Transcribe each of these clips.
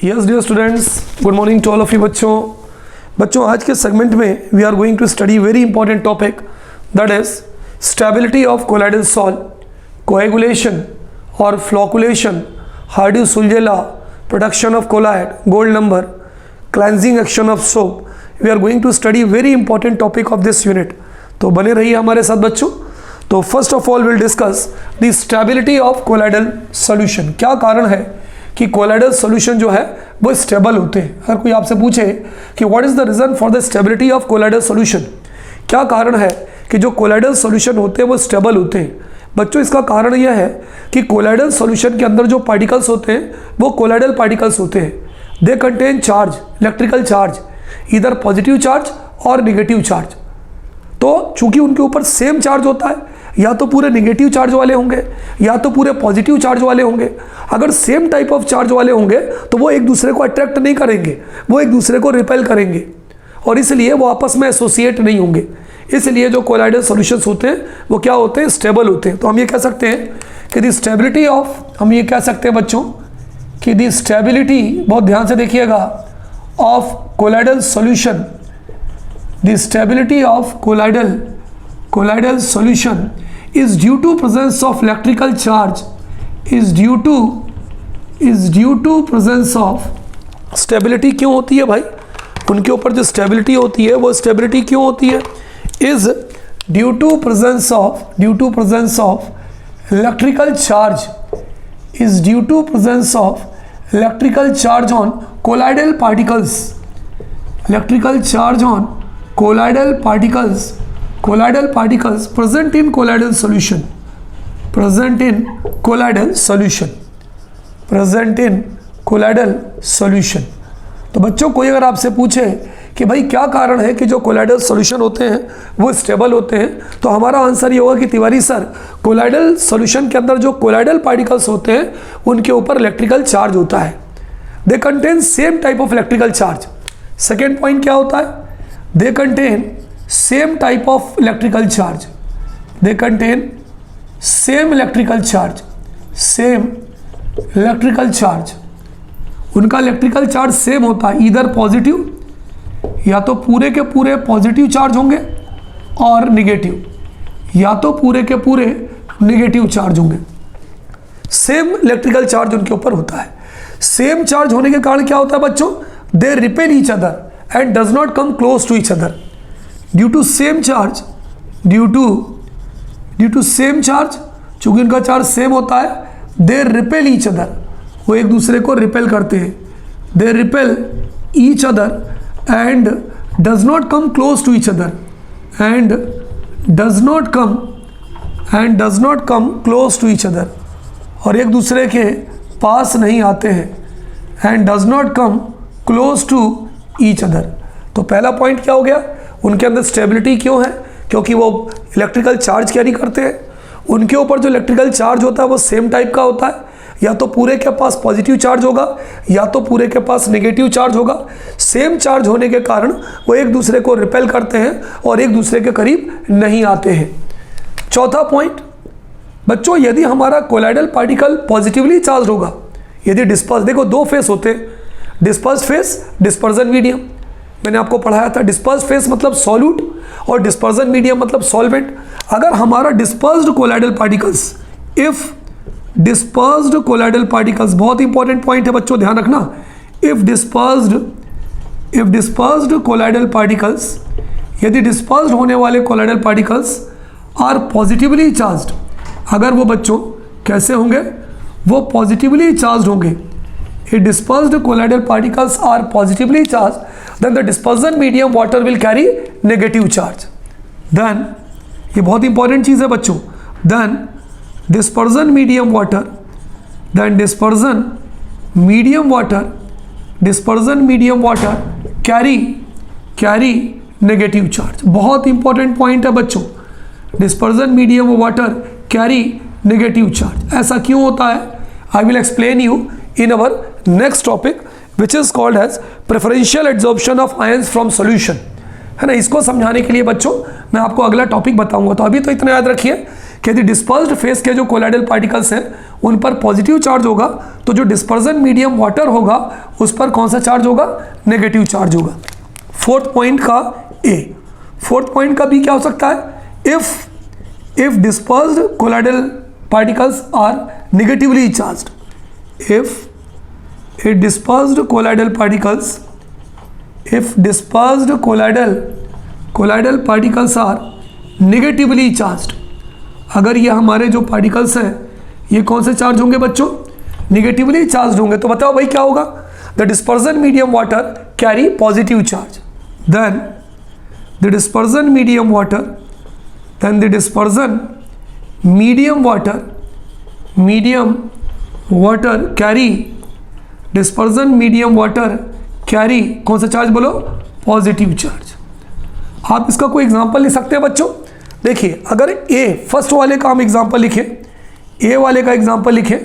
Yes dear students, good morning to all of you बच्चों आज के सेगमेंट में we are going to study very important topic that is stability of colloidal salt, coagulation और flocculation, Hardy Schulze, production of colloid, gold number, cleansing action of soap. We are going to study very important topic of this unit, तो बने रहिए हमारे साथ बच्चों। तो first of all will discuss the stability of colloidal solution. क्या कारण है कि कोलाइडल सॉल्यूशन जो है वो स्टेबल होते हैं। अगर कोई आपसे पूछे कि what is the reason for the stability of colloidal solution, क्या कारण है कि जो कोलाइडल सॉल्यूशन होते हैं वो स्टेबल होते हैं, बच्चों इसका कारण यह है कि कोलाइडल सॉल्यूशन के अंदर जो पार्टिकल्स होते हैं वो कोलाइडल पार्टिकल्स होते हैं। They contain charge, electrical charge, इधर पॉजिटिव चार्ज और निगेटिव चार्ज। तो चूंकि उनके ऊपर सेम चार्ज होता है, या तो पूरे नेगेटिव चार्ज वाले होंगे या तो पूरे पॉजिटिव चार्ज वाले होंगे। अगर सेम टाइप ऑफ चार्ज वाले होंगे तो वो एक दूसरे को अट्रैक्ट नहीं करेंगे, वो एक दूसरे को रिपेल करेंगे और इसलिए वो आपस में एसोसिएट नहीं होंगे। इसलिए जो कोलाइडल सॉल्यूशंस होते हैं वो क्या होते हैं, स्टेबल होते हैं। तो हम ये कह सकते हैं कि द स्टेबिलिटी ऑफ, हम ये कह सकते हैं बच्चों कि द स्टेबिलिटी, बहुत ध्यान से देखिएगा, of colloidal solution, the stability of colloidal solution is due to presence of electrical charge, is due to presence of stability। क्यों होती है भाई, उनके ऊपर जो स्टेबिलिटी होती है वो स्टेबिलिटी क्यों होती है, is due to presence of electrical charge, is due to presence of electrical charge on colloidal particles, electrical charge on colloidal particles present in colloidal solution, present in colloidal solution। तो बच्चों कोई अगर आपसे पूछे कि भाई क्या कारण है कि जो कोलाइडल सॉल्यूशन होते हैं वो स्टेबल होते हैं, तो हमारा आंसर ये होगा कि तिवारी सर, कोलाइडल सॉल्यूशन के अंदर जो कोलाइडल पार्टिकल्स होते हैं उनके ऊपर इलेक्ट्रिकल चार्ज होता है। They contain same type of electrical charge. Second point क्या होता है, they contain same type of electrical charge, they contain same electrical charge, उनका इलेक्ट्रिकल चार्ज सेम होता है, इधर पॉजिटिव, या तो पूरे के पूरे पॉजिटिव चार्ज होंगे और निगेटिव, या तो पूरे के पूरे निगेटिव चार्ज होंगे। सेम इलेक्ट्रिकल चार्ज उनके ऊपर होता है। सेम चार्ज होने के कारण क्या होता है बच्चों, they repel each other and does not come close to each other. Due to same charge, चूंकि उनका चार्ज सेम होता है, दे रिपेल ईच अदर, वो एक दूसरे को रिपेल करते हैं। They repel each other and does not come close to each other, and does not come close to each other, और एक दूसरे के पास नहीं आते हैं। And does not come close to each other. तो पहला पॉइंट क्या हो गया, उनके अंदर स्टेबिलिटी क्यों है, क्योंकि वो इलेक्ट्रिकल चार्ज कैरी करते हैं। उनके ऊपर जो इलेक्ट्रिकल चार्ज होता है वो सेम टाइप का होता है, या तो पूरे के पास पॉजिटिव चार्ज होगा या तो पूरे के पास नेगेटिव चार्ज होगा। सेम चार्ज होने के कारण वो एक दूसरे को रिपेल करते हैं और एक दूसरे के करीब नहीं आते हैं। चौथा पॉइंट बच्चों, यदि हमारा कोलाइडल पार्टिकल पॉजिटिवली चार्ज होगा, यदि डिस्पर्स, देखो दो फेस होते हैं, डिस्पर्स फेस, डिस्पर्जन मीडियम। मैंने आपको पढ़ाया था डिस्पर्स फेस मतलब सॉल्यूट और डिस्पर्जन मीडियम मतलब सॉल्वेंट। अगर हमारा dispersed colloidal particles, if dispersed colloidal particles, बहुत इंपॉर्टेंट पॉइंट है बच्चों, ध्यान रखना, इफ डिस्पर्स्ड कोलाइडल पार्टिकल्स, यदि डिस्पर्स्ड होने वाले colloidal particles are positively charged, अगर वो बच्चों कैसे होंगे, वो पॉजिटिवली चार्ज्ड होंगे। If dispersed colloidal particles are positively charged, then the dispersion medium water will carry negative charge. Then, ये बहुत इंपॉर्टेंट चीज़ है बच्चों, then dispersion medium water carry negative charge। बहुत इंपॉर्टेंट पॉइंट है बच्चों, dispersion medium water carry negative charge। ऐसा क्यों होता है, I will explain you in our next topic which is called as preferential adsorption of ions from solution, है ना। इसको समझाने के लिए बच्चों मैं आपको अगला टॉपिक बताऊंगा। तो अभी तो इतना याद रखिए कि यदि डिस्पर्स्ड फेस के जो कोलाइडल पार्टिकल्स हैं उन पर पॉजिटिव चार्ज होगा तो जो डिस्पर्जन मीडियम वाटर होगा उस पर कौन सा चार्ज होगा, नेगेटिव चार्ज होगा। फोर्थ पॉइंट का ए। फोर्थ पॉइंट का बी क्या हो सकता है, if dispersed colloidal particles are negatively charged, if dispersed colloidal particles are negatively charged, अगर ये हमारे जो पार्टिकल्स हैं ये कौन से चार्ज होंगे बच्चों, नेगेटिवली चार्ज होंगे, तो बताओ भाई क्या होगा, the dispersion medium water carry positive charge, then the dispersion medium water carry कौन सा चार्ज बोलो, पॉजिटिव चार्ज। आप इसका कोई एग्जांपल लिख सकते हैं बच्चों। देखिए अगर ए फर्स्ट वाले का हम एग्जांपल लिखें, ए वाले का एग्जांपल लिखें,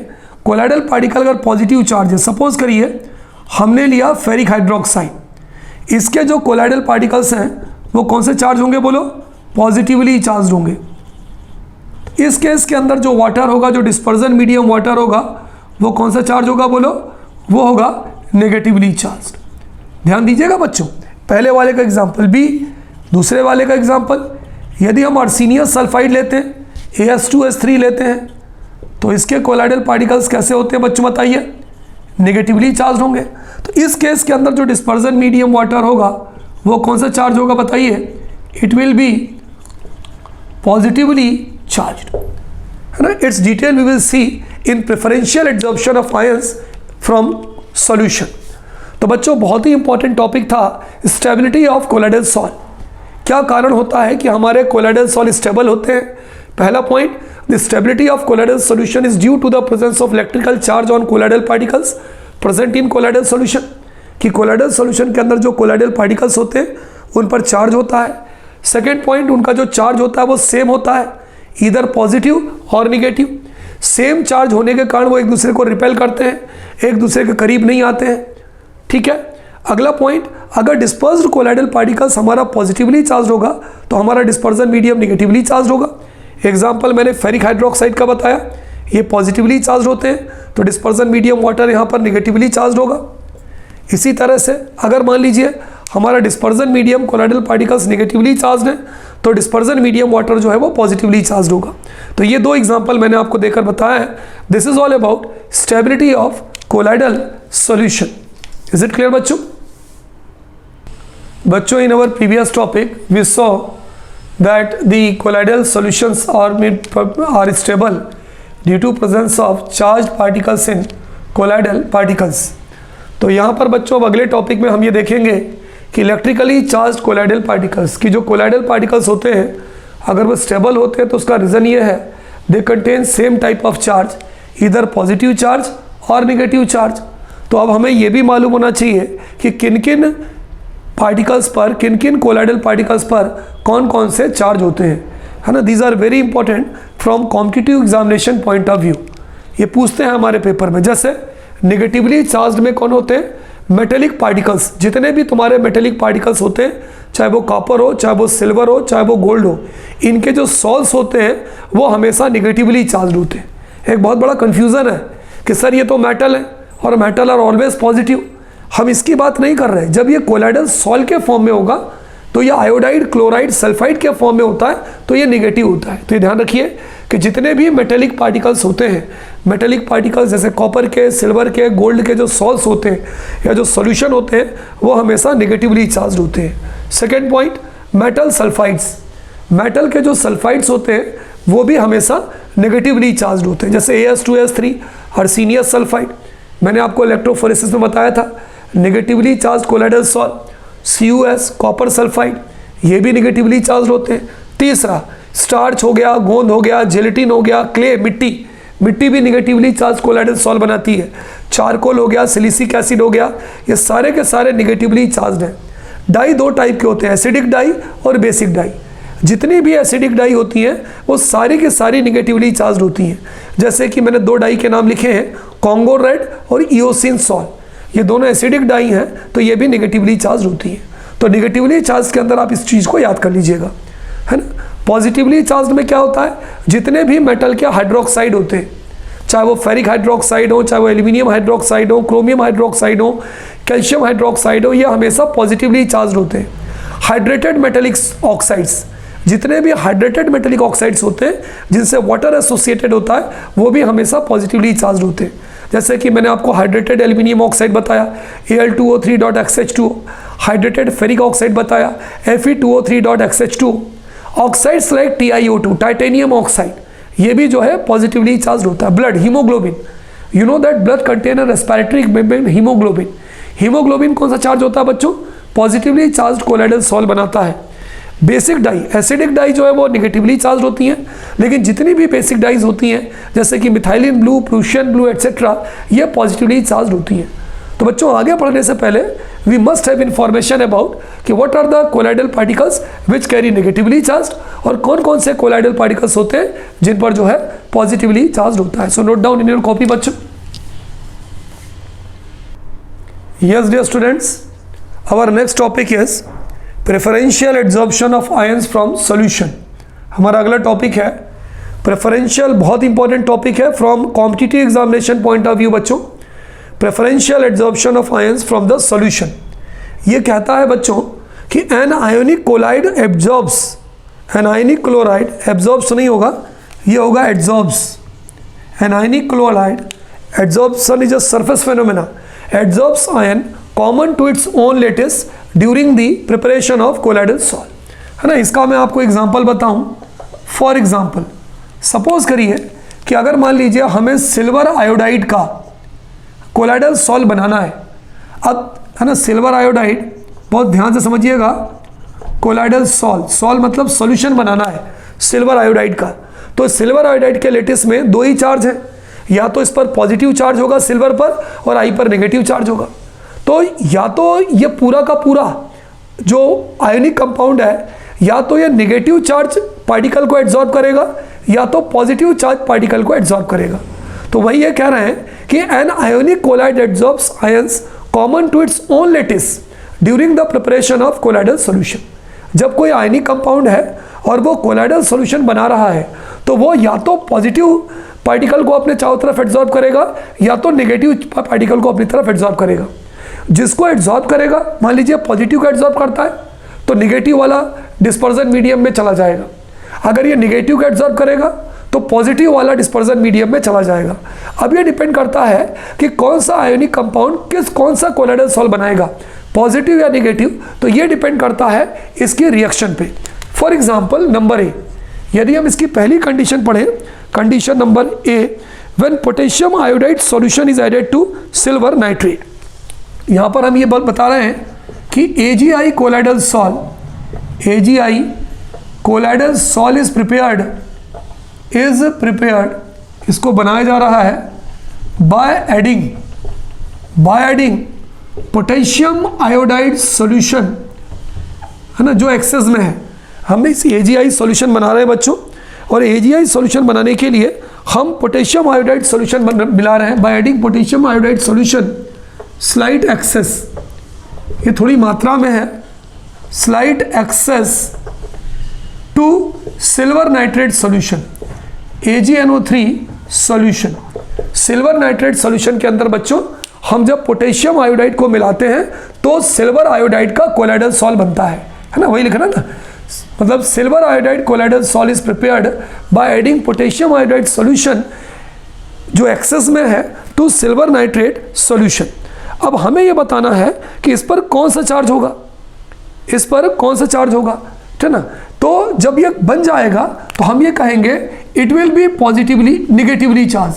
कोलाइडल पार्टिकल अगर पॉजिटिव चार्ज है, सपोज करिए हमने लिया फेरिक हाइड्रोक्साइड, इसके जो कोलाइडल पार्टिकल्स हैं वो कौन से चार्ज होंगे बोलो, पॉजिटिवली चार्ज होंगे। इस केस के अंदर जो वाटर होगा, जो डिस्पर्जन मीडियम वाटर होगा, वो कौन सा चार्ज होगा बोलो, वो होगा नेगेटिवली चार्ज। ध्यान दीजिएगा बच्चों, पहले वाले का एग्जांपल बी, दूसरे वाले का एग्जांपल, यदि हम आर्सेनियस सल्फाइड लेते हैं, AS2S3 लेते हैं, तो इसके कोलाइडल पार्टिकल्स कैसे होते हैं बच्चों बताइए, नेगेटिवली चार्ज होंगे। तो इस केस के अंदर जो डिस्पर्जन मीडियम वाटर होगा वो कौन सा चार्ज होगा बताइए, it will be positively charged, है ना। Its detail we will see in preferential absorption of ions from solution. तो बच्चों बहुत ही इंपॉर्टेंट टॉपिक था स्टेबिलिटी ऑफ कोलाइडल सॉल्ट। क्या कारण होता है कि हमारे कोलाइडल सॉल्ट स्टेबल होते हैं। पहला point, the stability of colloidal solution is due to the presence of electrical charge on colloidal particles present in colloidal solution, कि कोलाइडल सॉल्यूशन के अंदर जो कोलाइडल पार्टिकल्स होते हैं उन पर चार्ज होता है। सेकेंड पॉइंट, उनका जो चार्ज होता है वो सेम होता है, इधर पॉजिटिव और निगेटिव। सेम चार्ज होने के कारण वो एक दूसरे को रिपेल करते हैं, एक दूसरे के करीब नहीं आते हैं, ठीक है। अगला पॉइंट, अगर डिस्पर्स्ड कोलाइडल पार्टिकल्स हमारा पॉजिटिवली चार्ज होगा तो हमारा डिस्पर्जन मीडियम निगेटिवली चार्ज होगा। एग्जांपल मैंने फेरिक हाइड्रोक्साइड का बताया, ये पॉजिटिवली चार्ज होते हैं तो डिस्पर्जन मीडियम वाटर यहाँ पर निगेटिवली चार्ज होगा। इसी तरह से अगर मान लीजिए हमारा dispersion medium colloidal particles negatively charge है तो डिस्पर्जन मीडियम वाटर जो है वो पॉजिटिवली चार्ज होगा। तो ये दो एग्जांपल मैंने आपको देकर बताया है। This is all about stability of colloidal solution. Is it clear बच्चों? बच्चों, in our previous topic we saw that the colloidal solutions are stable due to presence of charged particles in colloidal particles। तो यहाँ पर बच्चों अब अगले topic में हम ये देखेंगे कि इलेक्ट्रिकली चार्ज कोलाइडल पार्टिकल्स की जो कोलाइडल पार्टिकल्स होते हैं अगर वो स्टेबल होते हैं तो उसका रीज़न ये है, they contain same type of charge, इधर पॉजिटिव चार्ज और नेगेटिव चार्ज। तो अब हमें ये भी मालूम होना चाहिए कि किन किन पार्टिकल्स पर, किन किन कोलाइडल पार्टिकल्स पर कौन कौन से चार्ज होते हैं, है ना। These are very important from competitive examination point of view. ये पूछते हैं हमारे पेपर में। जैसे नेगेटिवली चार्ज में कौन होते हैं, मेटेलिक पार्टिकल्स। जितने भी तुम्हारे मेटेलिक पार्टिकल्स होते हैं, चाहे वो कॉपर हो, चाहे वो सिल्वर हो, चाहे वो गोल्ड हो, इनके जो सॉल्स होते हैं वो हमेशा नेगेटिवली चार्ज होते हैं। एक बहुत बड़ा कन्फ्यूज़न है कि सर ये तो मेटल है और मेटल आर ऑलवेज पॉजिटिव। हम इसकी बात नहीं कर रहे। जब ये कोलाइडल सॉल्ट के फॉर्म में होगा तो ये आयोडाइड, क्लोराइड, सल्फाइड के फॉर्म में होता है तो ये नेगेटिव होता है। तो ये ध्यान रखिए कि जितने भी मेटेलिक पार्टिकल्स होते हैं, मेटेलिक पार्टिकल्स जैसे कॉपर के, सिल्वर के, गोल्ड के जो सॉल्ट्स होते हैं या जो सॉल्यूशन होते हैं वो हमेशा नेगेटिवली चार्ज होते हैं। Second point, metal sulphides. Metal के जो सल्फाइड्स होते हैं वो भी हमेशा नेगेटिवली चार्ज होते हैं। जैसे AS2S3 आर्सेनियस सल्फाइड, मैंने आपको इलेक्ट्रोफोरेसिस में बताया था, negatively charge colloidal salt. CuS copper sulphide, ये भी नेगेटिवली चार्ज होते हैं। तीसरा, स्टार्च हो गया, गोंद हो गया, जेलेटिन हो गया, क्ले, मिट्टी भी नेगेटिवली चार्ज कोलाइडल सॉल्ट बनाती है। चारकोल हो गया, सिलिसिक एसिड हो गया, ये सारे के सारे नेगेटिवली चार्ज हैं। डाई दो टाइप के होते हैं, एसिडिक डाई और बेसिक डाई। जितनी भी एसिडिक डाई होती हैं वो सारी की सारी नेगेटिवली चार्ज होती हैं। जैसे कि मैंने दो डाई के नाम लिखे हैं, कॉन्गो रेड और इओसिन सॉल्ट। ये दोनों एसिडिक डाई हैं तो ये भी नेगेटिवली चार्ज होती है। तो नेगेटिवली चार्ज के अंदर आप इस चीज़ को याद कर लीजिएगा, है ना। पॉजिटिवली चार्ज में क्या होता है, जितने भी मेटल के हाइड्रोक्साइड होते हैं, चाहे वो फेरिक हाइड्रोक्साइड हो, चाहे वो एल्यूमिनियम हाइड्रोक्साइड हो, क्रोमियम हाइड्रोक्साइड हो, कैल्शियम हाइड्रोक्साइड हो, ये हमेशा पॉजिटिवली चार्ज होते हैं। हाइड्रेटेड मेटेलिक ऑक्साइड्स, जितने भी हाइड्रेटेड मेटेलिक ऑक्साइड्स होते हैं जिनसे वाटर एसोसिएटेड होता है, वो भी हमेशा पॉजिटिवली चार्ज होते हैं। जैसे कि मैंने आपको हाइड्रेटेड एल्यूमिनियम ऑक्साइड बताया Al2O3.XH2, हाइड्रेटेड फेरिक ऑक्साइड बताया Fe2O3.XH2, oxides like TiO2, titanium oxide, ये भी जो है पॉजिटिवली चार्ज होता है। Blood, haemoglobin, you know that blood contain respiratory membrane haemoglobin. Haemoglobin कौन सा चार्ज होता है बच्चों, पॉजिटिवली चार्ज कोलाइडल सॉल बनाता है। बेसिक डाई, एसिडिक डाई जो है वो नेगेटिवली चार्ज होती हैं, लेकिन जितनी भी बेसिक डाइज होती हैं जैसे कि methylene blue, Prussian blue et cetera, ये पॉजिटिवली चार्ज होती हैं। तो बच्चों आगे बढ़ने से पहले we must have information about कि what are the colloidal particles which carry negatively charge, और कौन कौन से कोलाइडल पार्टिकल्स होते हैं जिन पर जो है पॉजिटिवली चार्ज होता है। So note down in your copy बच्चों। Yes dear students, our next topic is preferential adsorption of ions from solution. हमारा अगला टॉपिक है प्रेफरेंशियल, बहुत इंपॉर्टेंट टॉपिक है from competitive examination point of view बच्चों। Preferential adsorption of ions from the solution, ये कहता है बच्चों कि an ionic colloid absorbs, an ionic chloride absorbs नहीं होगा, ये होगा adsorbs. An ionic chloride adsorption is a surface phenomena, adsorbs ion common to its own lattice during the preparation of colloidal salt, है ना। इसका मैं आपको एग्जांपल बताऊं। फॉर एग्जांपल सपोज करिए कि अगर मान लीजिए हमें सिल्वर आयोडाइड का कोलाइडल सॉल्ट बनाना है, अब है ना, सिल्वर आयोडाइड, बहुत ध्यान से समझिएगा, कोलाइडल सॉल्ट, सॉल्ट मतलब सॉल्यूशन बनाना है सिल्वर आयोडाइड का। तो सिल्वर आयोडाइड के लेटिस में दो ही चार्ज है, या तो इस पर पॉजिटिव चार्ज होगा सिल्वर पर और आई पर नेगेटिव चार्ज होगा। तो या तो ये पूरा का पूरा जो आयोनिक कंपाउंड है, या तो ये नेगेटिव चार्ज पार्टिकल को एड्जॉर्ब करेगा या तो पॉजिटिव चार्ज पार्टिकल को एड्जॉर्ब करेगा। तो वही ये कह रहे हैं कि an ionic colloid adsorbs ions common to its own lattice during the preparation of colloidal solution. जब कोई आयनिक कंपाउंड है और वो कोलाइडल सॉल्यूशन बना रहा है, तो वो या तो पॉजिटिव पार्टिकल को अपने चारों तरफ एड्जॉर्ब करेगा या तो नेगेटिव पार्टिकल को अपनी तरफ एड्जॉर्ब करेगा। जिसको एड्जॉर्ब करेगा, मान लीजिए पॉजिटिव को एड्जॉर्ब करता है तो नेगेटिव वाला डिस्पर्जन मीडियम में चला जाएगा। अगर ये नेगेटिव को एड्जॉर्ब करेगा तो पॉजिटिव वाला डिस्पर्जन मीडियम में चला जाएगा। अब ये डिपेंड करता है कि कौन सा आयोनिक कंपाउंड कौन सा कोलाइडल सॉल्ट बनाएगा, पॉजिटिव या नेगेटिव। तो ये डिपेंड करता है इसकी रिएक्शन पे। फॉर एग्जांपल नंबर ए, यदि हम इसकी पहली कंडीशन पढ़ें, condition number A, when potassium iodide solution is added to silver nitrate. यहाँ पर हम ये बता रहे हैं कि AgI colloidal salt, AgI colloidal salt is prepared, इसको बनाया जा रहा है by adding potassium iodide solution, है ना, जो एक्सेस में है। हम इस AgI सॉल्यूशन बना रहे हैं बच्चों, और AgI सॉल्यूशन बनाने के लिए हम पोटेशियम आयोडाइड सॉल्यूशन मिला रहे हैं by adding potassium iodide solution slight excess, ये थोड़ी मात्रा में है, slight excess to silver nitrate solution, AgNO3 solution. Silver nitrate solution के अंदर बच्चों हम जब पोटेशियम आयोडाइड को मिलाते हैं तो सिल्वर आयोडाइड का कोलाइडल सॉल्ट बनता है ना, वही लिखना ना, मतलब silver iodide colloidal salt is prepared by adding potassium iodide solution जो एक्सेस में है टू सिल्वर नाइट्रेट सॉल्यूशन। अब हमें यह बताना है कि इस पर कौन सा चार्ज होगा, इस पर कौन सा चार्ज होगा, ठीक ना। तो जब ये बन जाएगा तो हम ये कहेंगे it will be positively negatively charge,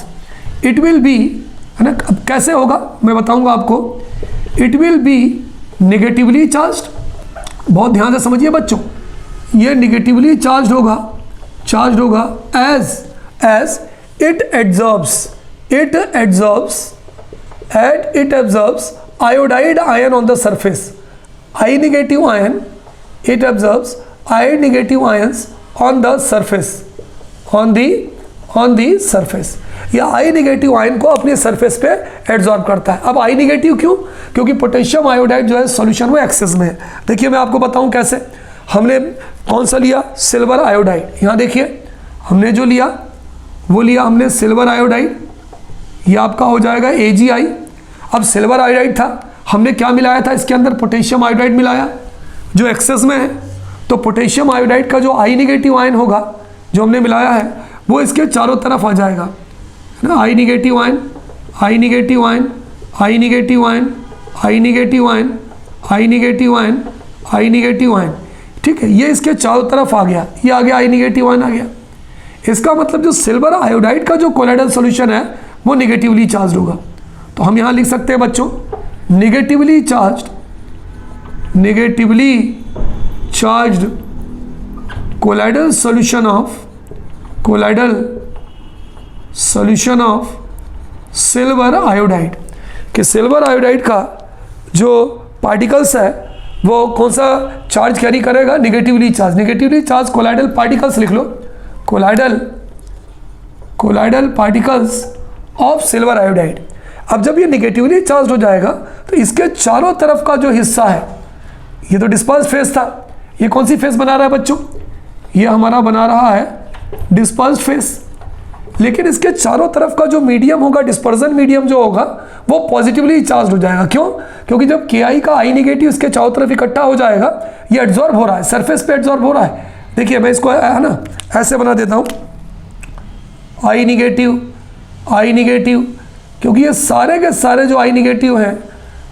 it will be, है ना। अब कैसे होगा मैं बताऊंगा आपको। It will be negatively charged, बहुत ध्यान से समझिए बच्चों, ये नेगेटिवली चार्ज होगा as it absorbs iodide ion on the surface, I negative ion, it absorbs I negative ions on the surface, on the surface, या I नेगेटिव आयन को अपने सरफेस पे एड्जॉर्ब करता है। अब I नेगेटिव क्यों? क्योंकि पोटेशियम आयोडाइड जो है सॉल्यूशन वो एक्सेस में है। देखिए मैं आपको बताऊं कैसे। हमने कौन सा लिया, सिल्वर आयोडाइड। यहाँ देखिए हमने जो लिया वो लिया हमने सिल्वर आयोडाइड, ये आपका हो जाएगा AgI। अब सिल्वर आयोडाइड था, हमने क्या मिलाया था इसके अंदर, पोटेशियम आयोडाइड मिलाया जो एक्सेस में है। तो पोटेशियम आयोडाइड का जो I नेगेटिव आयन होगा जो हमने मिलाया है वो इसके चारों तरफ आ जाएगा, है ना। I negative ion, I negative ion, I negative ion, I negative ion, I negative ion, I negative ion, ठीक है। ये इसके चारों तरफ आ गया, ये आ गया I नेगेटिव आयन आ गया। इसका मतलब जो सिल्वर आयोडाइड का जो कोलाइडल सॉल्यूशन है वो निगेटिवली चार्ज होगा। तो हम यहाँ लिख सकते हैं बच्चों, negatively charged colloidal solution of silver iodide, कि सिल्वर आयोडाइड का जो पार्टिकल्स है वो कौन सा चार्ज कैरी करेगा, निगेटिवली चार्ज कोलाइडल पार्टिकल्स लिख लो, colloidal particles of silver iodide. अब जब ये निगेटिवली चार्ज हो जाएगा तो इसके चारों तरफ का जो हिस्सा है, ये तो डिस्पर्स फेस था, ये कौन सी फेस बना रहा है बच्चों, ये हमारा बना रहा है डिस्पर्स फेस। लेकिन इसके चारों तरफ का जो मीडियम होगा, डिस्पर्जन मीडियम जो होगा वो पॉजिटिवली चार्ज हो जाएगा। क्यों? क्योंकि जब Ki का I नेगेटिव इसके चारों तरफ इकट्ठा हो जाएगा, ये एड्जॉर्ब हो रहा है, सरफेस पे एड्जॉर्ब हो रहा है। देखिए मैं इसको है ना ऐसे बना देता हूँ, I नेगेटिव, क्योंकि ये सारे के सारे जो I नेगेटिव हैं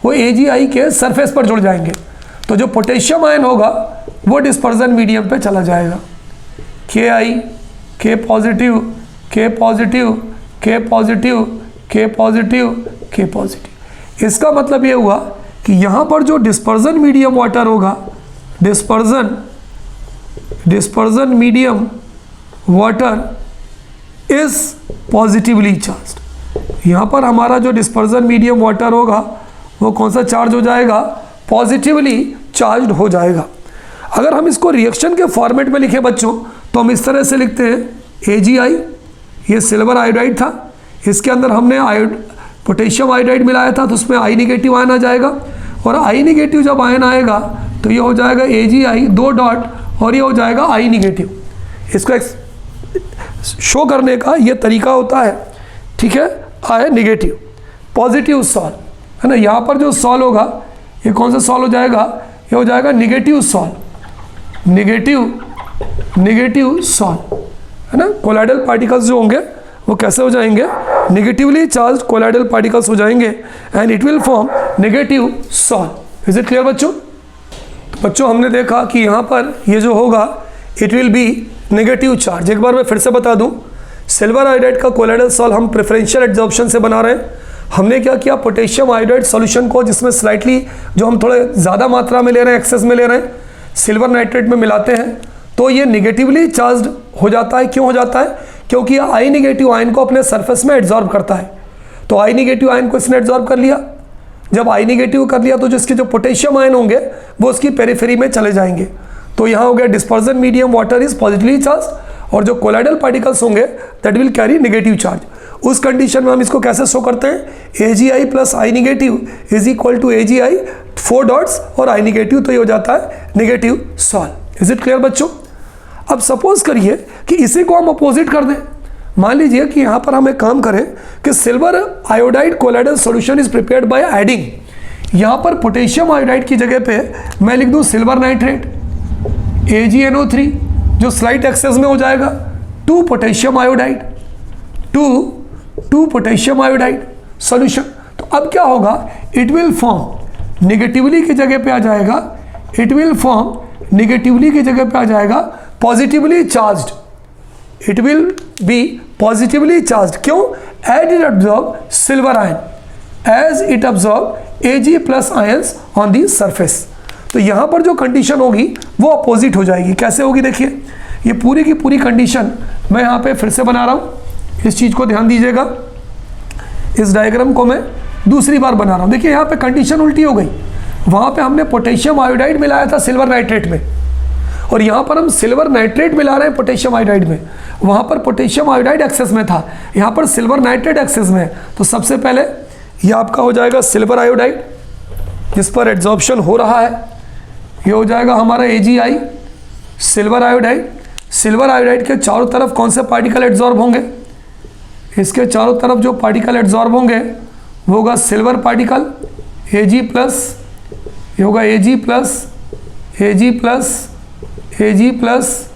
वो AgI के सरफेस पर जुड़ जाएंगे। तो जो पोटेशियम आयन होगा वो डिस्पर्जन मीडियम पे चला जाएगा, Ki, K positive, K positive, K positive, K positive, K positive. इसका मतलब ये हुआ कि यहाँ पर जो डिस्पर्जन मीडियम वाटर होगा, dispersion medium water is positively charged. यहाँ पर हमारा जो डिस्पर्जन मीडियम वाटर होगा वो कौन सा चार्ज हो जाएगा, पॉजिटिवली चार्ज्ड हो जाएगा। अगर हम इसको रिएक्शन के फॉर्मेट में लिखे बच्चों तो हम इस तरह से लिखते हैं, AgI, ये सिल्वर आयोडाइड था, इसके अंदर हमने पोटेशियम आयोडाइड मिलाया था तो उसमें I नेगेटिव आयन आ जाएगा, और I नेगेटिव जब आयन आएगा तो ये हो जाएगा AgI 2 डॉट, और ये हो जाएगा I नेगेटिव। इसको शो करने का ये तरीका होता है, ठीक है। I नेगेटिव, पॉजिटिव सॉल, है ना। यहाँ पर जो सॉल होगा ये कौन सा सॉल हो जाएगा, ये हो जाएगा निगेटिव सॉल, निगेटिव सॉल, है ना। कोलाइडल पार्टिकल्स जो होंगे वो कैसे हो जाएंगे, निगेटिवली चार्ज कोलाइडल पार्टिकल्स हो जाएंगे, and it will form negative sol. Is it clear बच्चों? तो बच्चों हमने देखा कि यहाँ पर ये जो होगा it will B negative charge. एक बार मैं फिर से बता दूँ, सिल्वर आयोडाइड का कोलाइडल सॉल हम प्रेफरेंशियल एड्जॉर्प्शन से बना रहे हैं। हमने क्या किया, पोटेशियम आयोडाइड सॉल्यूशन को जिसमें स्लाइटली जो हम थोड़े ज़्यादा मात्रा में ले रहे हैं, एक्सेस में ले रहे हैं, सिल्वर नाइट्रेट में मिलाते हैं तो ये निगेटिवली चार्ज्ड हो जाता है। क्यों हो जाता है? क्योंकि ये I नेगेटिव आयन को अपने सरफेस में एड्जॉर्ब करता है। तो I नेगेटिव आयन को इसने एड्जॉर्ब कर लिया, जब I नेगेटिव कर लिया तो जिसके जो पोटेशियम आयन होंगे वो उसकी पेरिफेरी में चले जाएंगे। तो यहाँ हो गया dispersion medium water is positively charge, और जो कोलाइडल पार्टिकल्स होंगे that will carry negative charge. उस कंडीशन में हम इसको कैसे शो करते हैं, AgI plus I negative is equal to AgI 4 dots और I नेगेटिव, तो ये हो जाता है negative sol. Is it clear बच्चों? अब सपोज करिए कि इसी को हम अपोजिट कर दें। मान लीजिए कि यहाँ पर हम एक काम करें कि silver iodide colloidal solution is prepared by adding, यहाँ पर पोटेशियम आयोडाइड की जगह पे मैं लिख दूँ सिल्वर नाइट्रेट AgNO3 जो स्लाइट एक्सेस में हो जाएगा, 2 potassium iodide, 2 potassium iodide solution. तो अब क्या होगा, इट विल फॉर्म नेगेटिवली की जगह पे आ जाएगा, इट विल फॉर्म नेगेटिवली की जगह पे आ जाएगा positively charged, it will be positively charged. क्यों? As it absorb silver ion, as it absorb Ag plus ions on the surface. तो यहाँ पर जो कंडीशन होगी वो अपोजिट हो जाएगी। कैसे होगी देखिए, ये पूरी की पूरी कंडीशन मैं यहाँ पे फिर से बना रहा हूँ, इस चीज़ को ध्यान दीजिएगा। इस डायग्राम को मैं दूसरी बार बना रहा हूँ। देखिए यहाँ पे कंडीशन उल्टी हो गई, वहाँ पे हमने पोटेशियम आयोडाइड मिलाया था सिल्वर नाइट्रेट में, और यहाँ पर हम सिल्वर नाइट्रेट मिला रहे हैं पोटेशियम आयोडाइड में। वहाँ पर पोटेशियम आयोडाइड एक्सेस में था, यहाँ पर सिल्वर नाइट्रेट एक्सेस में है। तो सबसे पहले ये आपका हो जाएगा सिल्वर आयोडाइड जिस पर एड्जॉर्प्शन हो रहा है, ये हो जाएगा हमारा AgI silver iodide, silver iodide के चारों तरफ कौन से पार्टिकल एड्जॉर्ब होंगे? इसके चारों तरफ जो पार्टिकल एड्जॉर्ब होंगे वो होगा सिल्वर पार्टिकल Ag प्लस, ये होगा Ag plus, Ag plus, Ag plus,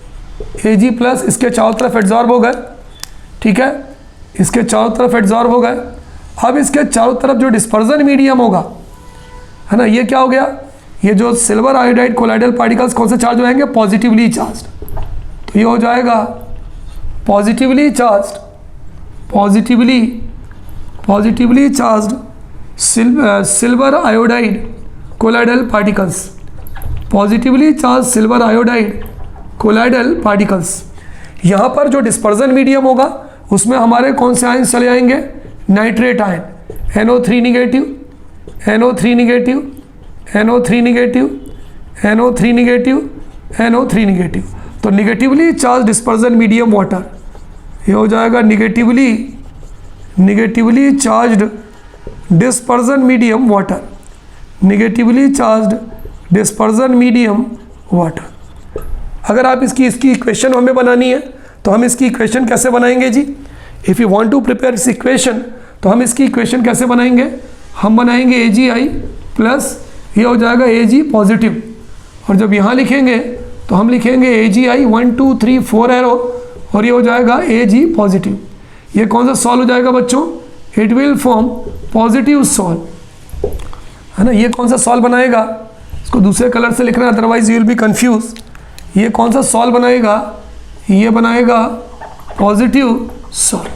Ag plus, इसके चारों तरफ एड्जॉर्ब हो गए, ठीक है, इसके चारों तरफ एड्जॉर्ब हो गए। अब इसके चारों तरफ जो डिस्पर्जन मीडियम होगा, है ना, ये क्या हो गया? ये जो सिल्वर आयोडाइड कोलाइडल पार्टिकल्स कौन से चार्ज हो जाएंगे? Positively charge. तो ये हो जाएगा positively charge, positively charge silver iodide colloidal particles, positively charge silver iodide colloidal particles. यहाँ पर जो डिस्पर्जन मीडियम होगा उसमें हमारे कौन से आयन चले आएंगे? Nitrate ion, NO3 negative, NO3 negative, NO3 negative, NO3 negative, NO3 negative. तो negatively charge dispersion medium water, ये हो जाएगा negatively charged dispersion medium water, negatively charged dispersion medium water. अगर आप इसकी इक्वेशन हमें बनानी है तो हम इसकी इक्वेशन कैसे बनाएंगे जी? If you want to prepare this equation तो हम इसकी इक्वेशन कैसे बनाएंगे? हम बनाएंगे AgI प्लस, ये हो जाएगा Ag पॉजिटिव, और जब यहाँ लिखेंगे तो हम लिखेंगे AgI 1 2 3 4 एरो, और ये हो जाएगा Ag पॉजिटिव। ये कौन सा सॉल्व हो जाएगा बच्चों? It will form positive solve, है ना। ये कौन सा सॉल्व बनाएगा? इसको दूसरे कलर से लिखना, otherwise you will be confuse. ये कौन सा सॉल्व बनाएगा? ये बनाएगा पॉजिटिव सॉल्व।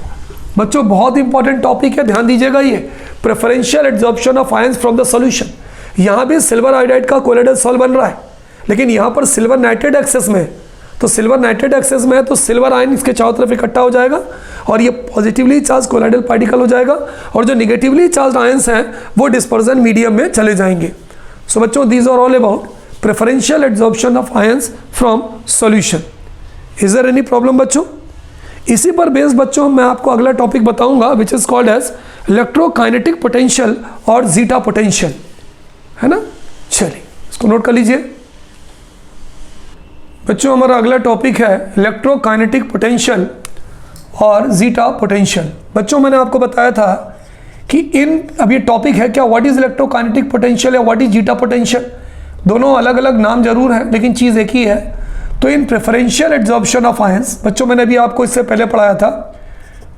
बच्चों बहुत इंपॉर्टेंट टॉपिक है, ध्यान दीजिएगा। ये preferential adsorption of ions from the solution. यहाँ भी सिल्वर आयोडाइड का कोलाइडल सॉल्व बन रहा है, लेकिन यहाँ पर सिल्वर नाइट्रेट एक्सेस में है। तो सिल्वर नाइट्रेट एक्सेस में है तो सिल्वर आयन इसके चारों तरफ इकट्ठा हो जाएगा और ये पॉजिटिवली चार्ज कोलाइडल पार्टिकल हो जाएगा, और जो निगेटिवली चार्ज आयंस हैं वो डिस्पर्जन मीडियम में चले जाएंगे। सो बच्चों these are all about preferential adsorption of ions from solution. Is there any problem बच्चों? इसी पर बेस्ड बच्चों मैं आपको अगला टॉपिक बताऊंगा which is called as electrokinetic potential और जीटा पोटेंशियल, है ना। चलिए इसको नोट कर लीजिए बच्चों। हमारा अगला टॉपिक है इलेक्ट्रोकाइनेटिक पोटेंशियल और जीटा पोटेंशियल। बच्चों मैंने आपको बताया था कि अब ये टॉपिक है क्या, व्हाट इज इलेक्ट्रोकाइनेटिक पोटेंशियल या व्हाट इज जीटा पोटेंशियल। दोनों अलग अलग नाम जरूर है लेकिन चीज़ एक ही है। तो इन प्रेफरेंशियल एड्जॉर्प्शन ऑफ आयंस, बच्चों मैंने अभी आपको इससे पहले पढ़ाया था,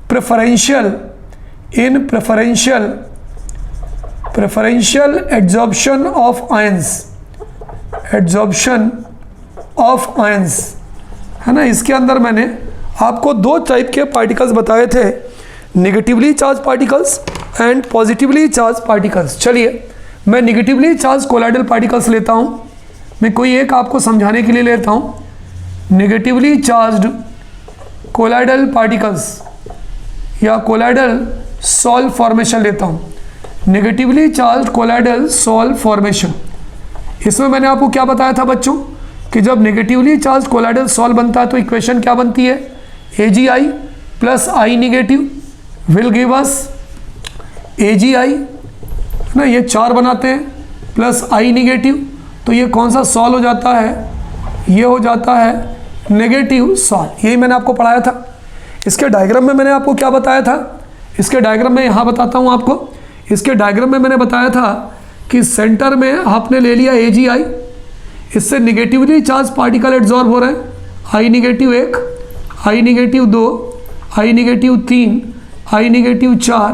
प्रेफरेंशियल एड्जॉर्प्शन ऑफ आयंस, है ना। इसके अंदर मैंने आपको दो टाइप के पार्टिकल्स बताए थे, negatively charge particles and positively charge particles. चलिए मैं निगेटिवली चार्ज कोलाइडल पार्टिकल्स लेता हूँ, मैं कोई एक आपको समझाने के लिए लेता हूँ। निगेटिवली चार्ज्ड कोलाइडल पार्टिकल्स या कोलाइडल सॉल्व फॉर्मेशन लेता हूँ, negatively charged colloidal solve formation. इसमें मैंने आपको क्या बताया था बच्चों कि जब नेगेटिवली चार्ज कोलाइडल सॉल्व बनता है तो इक्वेशन क्या बनती है? AgI plus I negative will give us AgI, ना, ये 4 बनाते हैं प्लस I निगेटिव, तो ये कौन सा सॉल्व हो जाता है? ये हो जाता है नेगेटिव सॉल्व। यही मैंने आपको पढ़ाया था। इसके डायग्राम में मैंने आपको क्या बताया था? इसके डायग्राम में यहाँ बताता हूँ आपको। इसके डायग्राम में मैंने बताया था कि सेंटर में आपने ले लिया AgI, इससे निगेटिवली चार्ज पार्टिकल एड्जॉर्ब हो रहे हैं, I negative 1, I negative 2, I negative 3, I negative 4,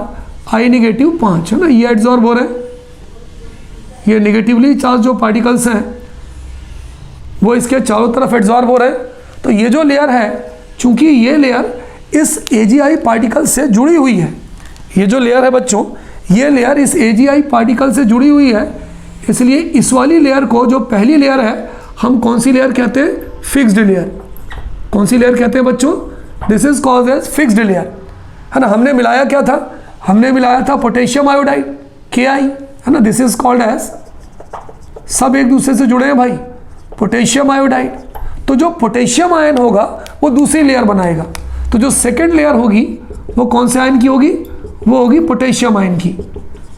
I negative 5, है ना। ये एड्जॉर्ब हो रहे हैं, ये निगेटिवली चार्ज जो पार्टिकल्स हैं वो इसके चारों तरफ एड्जॉर्ब हो रहे हैं। तो ये जो लेयर है, चूंकि ये लेयर इस AgI पार्टिकल से जुड़ी हुई है, ये जो लेयर है बच्चों, ये लेयर इस AgI पार्टिकल से जुड़ी हुई है, इसलिए इस वाली लेयर को, जो पहली लेयर है, हम कौन सी लेयर कहते हैं? Fixed layer. कौन सी लेयर कहते हैं बच्चों? This is called as fixed layer, है ना। हमने मिलाया क्या था? हमने मिलाया था पोटेशियम आयोडाइड Ki, है ना। दिस इज कॉल्ड एज, सब एक दूसरे से जुड़े हैं भाई, पोटेशियम आयोडाइड। तो जो पोटेशियम आयन होगा वो दूसरी लेयर बनाएगा, तो जो सेकेंड लेयर होगी वो कौन से आयन की होगी? वो होगी पोटेशियम आयन की,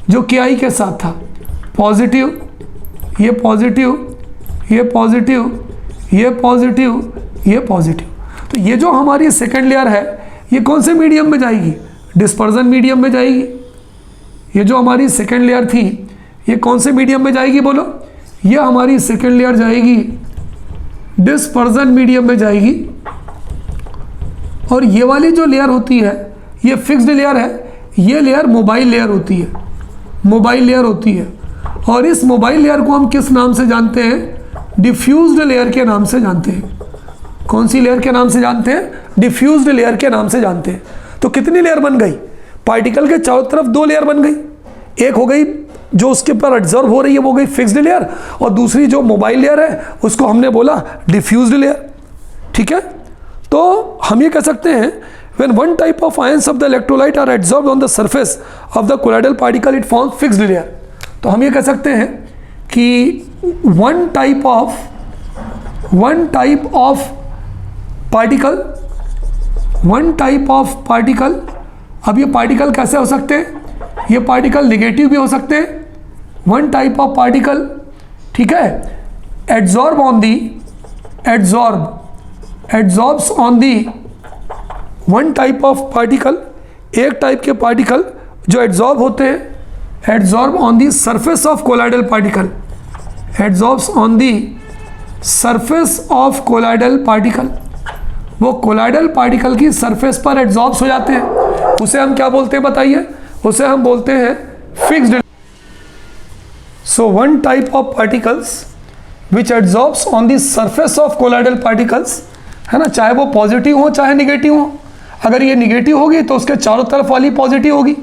जो Ki के साथ था। पॉजिटिव, ये पॉजिटिव, ये पॉजिटिव, ये पॉजिटिव, ये पॉजिटिव। तो ये जो हमारी सेकेंड लेयर है ये कौन से मीडियम में जाएगी? डिस्पर्जन मीडियम में जाएगी। ये जो हमारी सेकेंड लेयर थी ये कौन से मीडियम में जाएगी बोलो? ये हमारी सेकेंड लेयर जाएगी डिस्पर्जन मीडियम में जाएगी। और ये वाली जो लेयर होती है ये फिक्स्ड लेयर है, ये लेयर मोबाइल लेयर होती है, मोबाइल लेयर होती है। और इस मोबाइल लेयर को हम किस नाम से जानते हैं? डिफ्यूज्ड लेयर के नाम से जानते हैं। कौन सी लेयर के नाम से जानते हैं? डिफ्यूज्ड लेयर के नाम से जानते हैं। तो कितनी लेयर बन गई? पार्टिकल के चारों तरफ 2 लेयर बन गई। एक हो गई जो उसके ऊपर एब्जॉर्ब हो रही है वो गई फिक्स्ड लेयर, और दूसरी जो मोबाइल लेयर है उसको हमने बोला डिफ्यूज्ड लेयर। ठीक है, तो हम ये कह सकते हैं when one type of ions of the electrolyte are adsorbed on the surface of the colloidal particle it forms fixed layer। तो हम ये कह सकते हैं कि one type of particle, अब ये पार्टिकल कैसे हो सकते हैं? ये पार्टिकल नेगेटिव भी हो सकते हैं। वन टाइप ऑफ पार्टिकल, ठीक है, adsorbs on the one type of particle, एक टाइप के पार्टिकल जो एड्जॉर्ब होते हैं, adsorb on the surface of colloidal particle, adsorbs on the surface of colloidal particle, वो कोलाइडल पार्टिकल की सरफेस पर एड्जॉर्ब्स हो जाते हैं। उसे हम क्या बोलते हैं बताइए? उसे हम बोलते हैं fixed. So one type of particles which adsorbs on the surface of colloidal particles, है ना, चाहे वो पॉजिटिव हो चाहे निगेटिव हो। अगर ये निगेटिव होगी तो उसके चारों तरफ वाली पॉजिटिव होगी,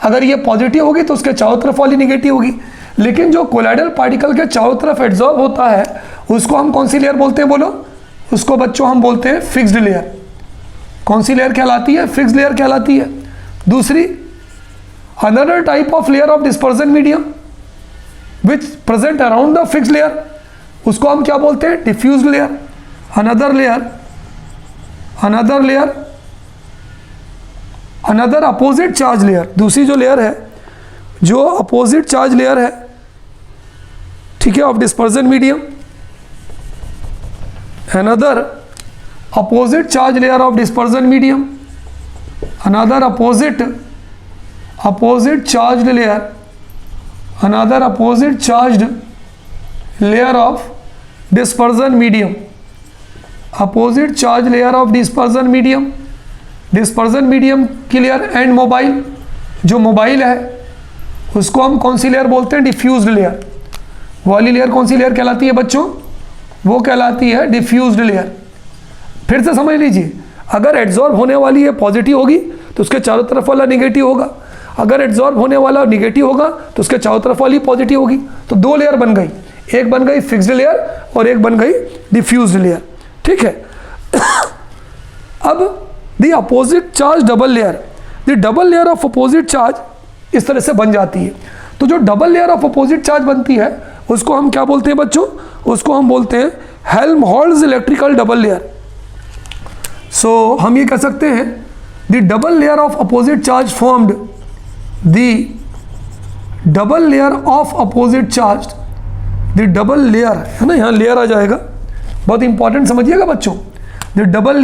अगर ये पॉजिटिव होगी तो उसके चारों तरफ वाली निगेटिव होगी। लेकिन जो कोलाइडल पार्टिकल के चारों तरफ एड्जॉर्ब होता है उसको हम कौन सी लेयर बोलते हैं बोलो? उसको बच्चों हम बोलते हैं फिक्स्ड लेयर। कौन सी लेयर कहलाती है? फिक्स्ड लेयर कहलाती है। दूसरी, another type of layer of dispersion medium which present around the fixed layer, उसको हम क्या बोलते हैं? Diffused layer. Another opposite charge layer, दूसरी जो लेयर है जो अपोजिट चार्ज लेयर है, ठीक है, of dispersion medium, another opposite charge layer of dispersion medium, another opposite charged layer, another opposite charged layer of dispersion medium, opposite charge layer of dispersion medium, dispersion medium की layer and mobile, जो mobile है उसको हम कौन सी layer बोलते हैं? Diffused layer. वाली लेयर कौन सी लेयर कहलाती है बच्चों? वो कहलाती है डिफ्यूज्ड लेयर। फिर से समझ लीजिए, अगर एड्जॉर्ब होने वाली है पॉजिटिव होगी तो उसके चारों तरफ वाला निगेटिव होगा, अगर एड्जॉर्ब होने वाला निगेटिव होगा तो उसके चारों तरफ वाली पॉजिटिव होगी। तो 2 लेयर बन गई, एक बन गई फिक्स्ड लेयर और एक बन गई डिफ्यूज्ड लेयर। ठीक है, अब the opposite charge double layer, the double layer of opposite charge इस तरह से बन जाती है। तो जो double layer of opposite charge बनती है उसको हम क्या बोलते हैं बच्चों? उसको हम बोलते हैं हेल्महोल्ट्ज़ इलेक्ट्रिकल डबल लेयर। सो हम ये कह सकते हैं the double layer of opposite charge formed, the double layer of opposite charge, the double layer, है ना, यहाँ लेयर आ जाएगा, बहुत इंपॉर्टेंट समझिएगा बच्चों। The double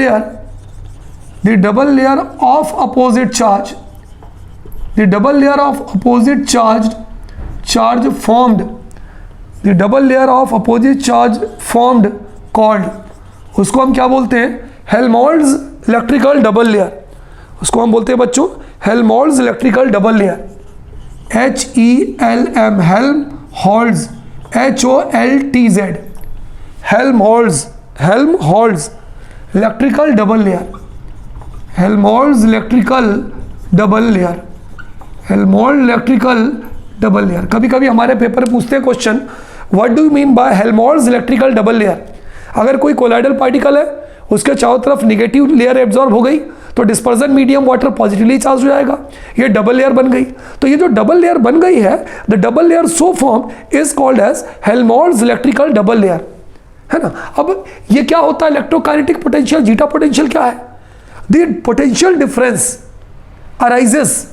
layer of opposite charge, the double layer of opposite charge formed, the double layer of opposite charge formed called, उसको हम क्या बोलते हैं? Helmholtz electrical double layer. उसको हम बोलते हैं बच्चों Helmholtz electrical double layer, HELM, Helmholtz, HOLTZ, Helmholtz electrical double layer, Helmholtz electrical double layer, Helmholtz electrical double layer. कभी कभी हमारे पेपर पूछते हैं question, what do you mean by Helmholtz electrical double layer? अगर कोई कोलाइडल पार्टिकल है उसके चारों तरफ निगेटिव लेयर एब्जॉर्ब हो गई तो dispersion medium water positively charge हो जाएगा, ये डबल लेयर बन गई। तो ये जो डबल लेयर बन गई है, the double layer so form is called as Helmholtz electrical double layer, है ना। अब ये क्या होता है? इलेक्ट्रोकाइनेटिक पोटेंशियल, जीटा पोटेंशियल क्या है? The potential difference arises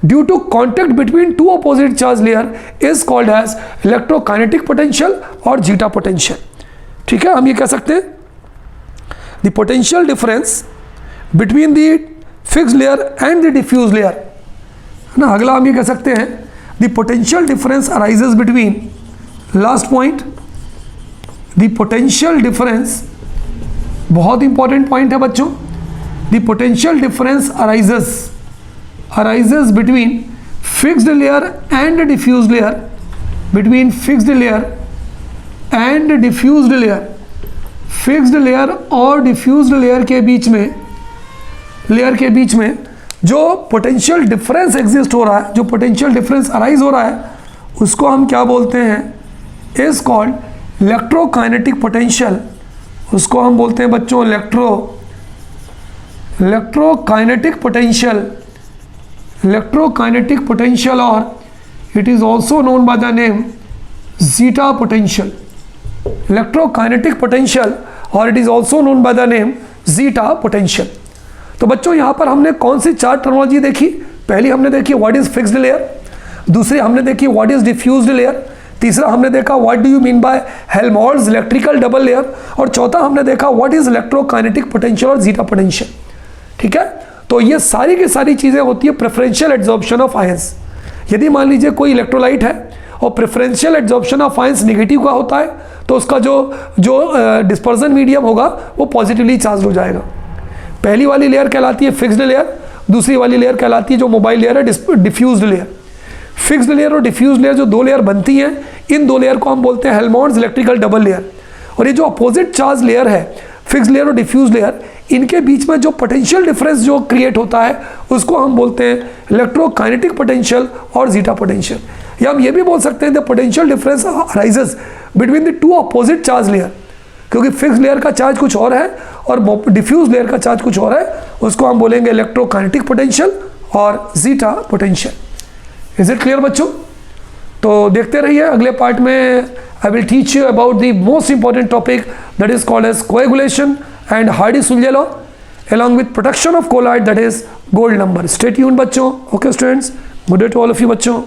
due to contact between two opposite charge layer is called as electrokinetic potential और जीटा पोटेंशियल। ठीक है, हम ये कह सकते हैं the potential difference between the fixed layer and the diffuse layer, है ना। अगला हम ये कह सकते हैं the potential difference arises between, last point, the potential difference, बहुत इंपॉर्टेंट पॉइंट है बच्चों, the potential difference arises between fixed layer and diffuse layer, between fixed layer and diffused layer, fixed layer और डिफ्यूज्ड लेयर के बीच में जो potential difference exist हो रहा है, जो पोटेंशियल डिफरेंस अराइज हो रहा है, उसको हम क्या बोलते हैं, इज कॉल्ड इलेक्ट्रोकाइनेटिक पोटेंशियल। उसको हम बोलते हैं बच्चों इलेक्ट्रोकाइनेटिक पोटेंशियल, और it is also known by the name zeta potential. Electrokinetic potential और it is also known by the name zeta potential. तो बच्चों यहाँ पर हमने कौन सी चार टर्मिनोलॉजी देखी, पहली हमने देखी व्हाट इज फिक्स्ड लेयर, दूसरी हमने देखी व्हाट इज डिफ्यूज्ड लेयर, तीसरा हमने देखा what do you mean by Helmholtz electrical double layer, और चौथा हमने देखा व्हाट इज इलेक्ट्रोकाइनेटिक पोटेंशियल और जीटा पोटेंशियल। ठीक है, तो ये सारी की सारी चीज़ें होती है प्रेफरेंशियल एड्जॉर्प्शन ऑफ आयंस। यदि मान लीजिए कोई इलेक्ट्रोलाइट है और preferential adsorption of ions negative का होता है, तो उसका जो डिस्पर्जन मीडियम होगा वो पॉजिटिवली चार्ज हो जाएगा। पहली वाली लेयर कहलाती है फिक्स्ड लेयर, दूसरी वाली लेयर कहलाती है जो मोबाइल लेयर है डिफ्यूज्ड लेयर। फिक्स्ड लेयर और डिफ्यूज्ड लेयर जो दो लेयर बनती हैं, इन दो लेयर को हम बोलते हैं हेल्महोल्ट्ज इलेक्ट्रिकल डबल लेयर। और ये जो अपोजिट चार्ज लेयर है, फिक्स्ड लेयर और डिफ्यूज्ड लेयर, इनके बीच में जो पोटेंशियल डिफरेंस जो क्रिएट होता है उसको हम बोलते हैं इलेक्ट्रोकाइनेटिक पोटेंशियल और जीटा पोटेंशियल। या हम ये भी बोल सकते हैं the potential difference arises between the two opposite charge layer, क्योंकि फिक्स्ड लेयर का चार्ज कुछ और है और डिफ्यूज लेयर का चार्ज कुछ और है, उसको हम बोलेंगे इलेक्ट्रोकाइनेटिक पोटेंशियल और zeta potential. Is it clear बच्चों? तो देखते रहिए, अगले पार्ट में I will teach you about the most important topic that is called as coagulation and Hardy Schulze law along with protection of colloid, that is gold number. Stay tuned बच्चों. Okay students, good day to all of you बच्चों.